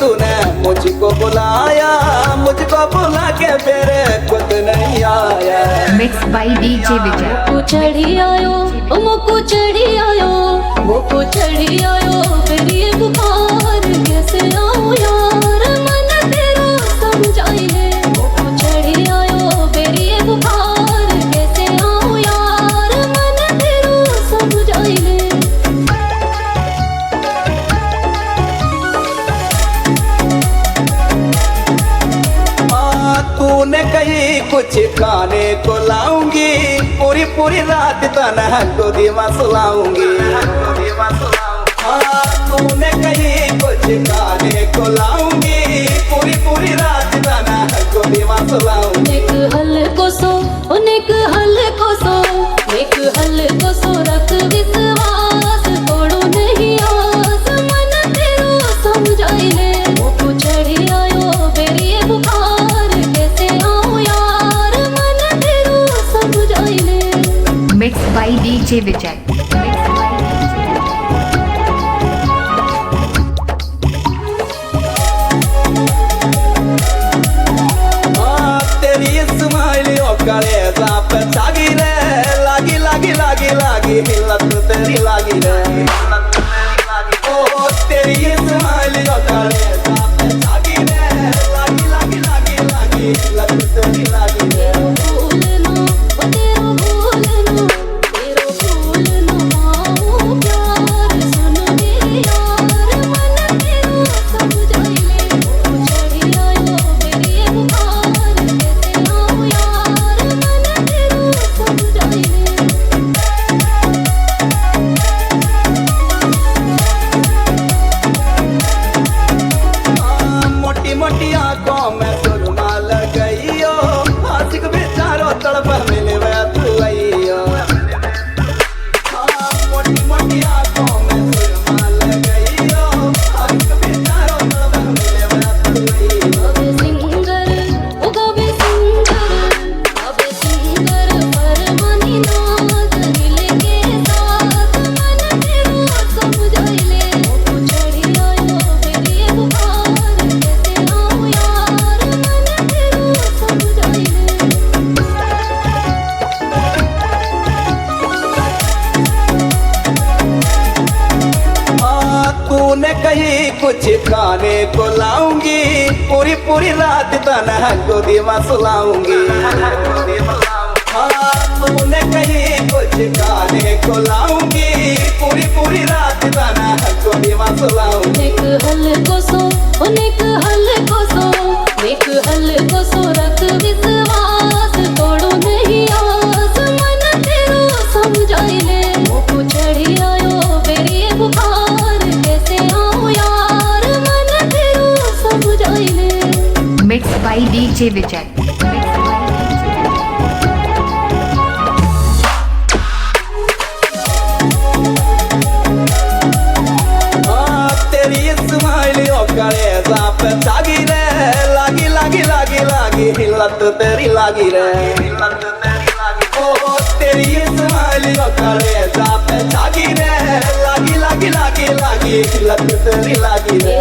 तूने मुझको बुलाया, मुझको बुला के फिर खुद नहीं आया। मिक्स बाय डीजे विजय। मोको चढ़ी आयो, मोको चढ़ी आयो, मोको चढ़ी आयो फिर ये बुखार, कैसे आऊं यार मन तेरा समझाई ले। मोको चढ़ी आयो फिर ये बुखार, कैसे आऊं यार मन तेरा समझाई ले। तूने कही कुछ खाने को लाऊंगी, पूरी पूरी रात तन्हा गोदी में सुलाऊंगी। तूने कही कुछ खाने को लाऊंगी, पूरी पूरी रात तन्हा गोदी में सुलाऊंगी। नेक हल को सो, नेक हल को सो, नेक हल को सो रख विश्वास, तोड़ो नहीं आस मन तेरो समझाई ले। मोको चढ़ी आयो फिर ये बुखार, कैसे आऊं यार मन तेरो समझाई ले। मिक्स बाय डीजे विजय। तेरी स्माइल कलेजा पे जागी रे, लागी लागी लागी लागी हिलत तेरी लागी रे। ओ तेरी स्माइल कलेजा पे जागी रे, लागी लागी लागी लागी हिलत तेरी लागी रे। भूलना ओ तेरो भूलना, तेरो भूलना आऊं प्यार, सुन मेरे यार मन तेरो समझाई ले। मोको चढ़ी आयो फिर ये बुखार, कैसे आऊं यार मन तेरो समझाई ले। मोटी मोटी आंखों में सुरमा लगई हो, आशिक बेचारो तड़प मिले वे तू आई हो। मोटी मोटी आंखों में सुरमा लगई हो, आशिक बेचारो तड़प मिले वे तू आई हो। अबे सिंगर ओ गबे सिंगर, अबे सिंगर परवानी नाच दिल के साथ मन तेरो समझाई ले। मोको चढ़ी आयो फिर ये बुखार, कैसे आऊं यार मन तेरो समझाई ले। तूने कही कुछ खाने को लाऊंगी, पूरी पूरी रात तन्हा गोदी में सुलाऊंगी। तूने कही कुछ खाने को लाऊंगी, पूरी पूरी रात तन्हा गोदी में सुलाऊंगी। नेक हल को सो, नेक हल को सो, नेक हल को सो रख विश्वास, तोड़ो नहीं आस मन तेरो समझाई ले। मोको चढ़ी आयो फिर ये बुखार, कैसे आऊं यार मन तेरो समझाई ले। मिक्स बाय डीजे विजय। तेरी स्माइल कलेजा पे जागी रे, लागी लागी लागी लागी हिलत तेरी लागी रे। ओ तेरी स्माइल कलेजा पे जागी रे, लागी लागी लागी लागी हिलत तेरी लागी रे।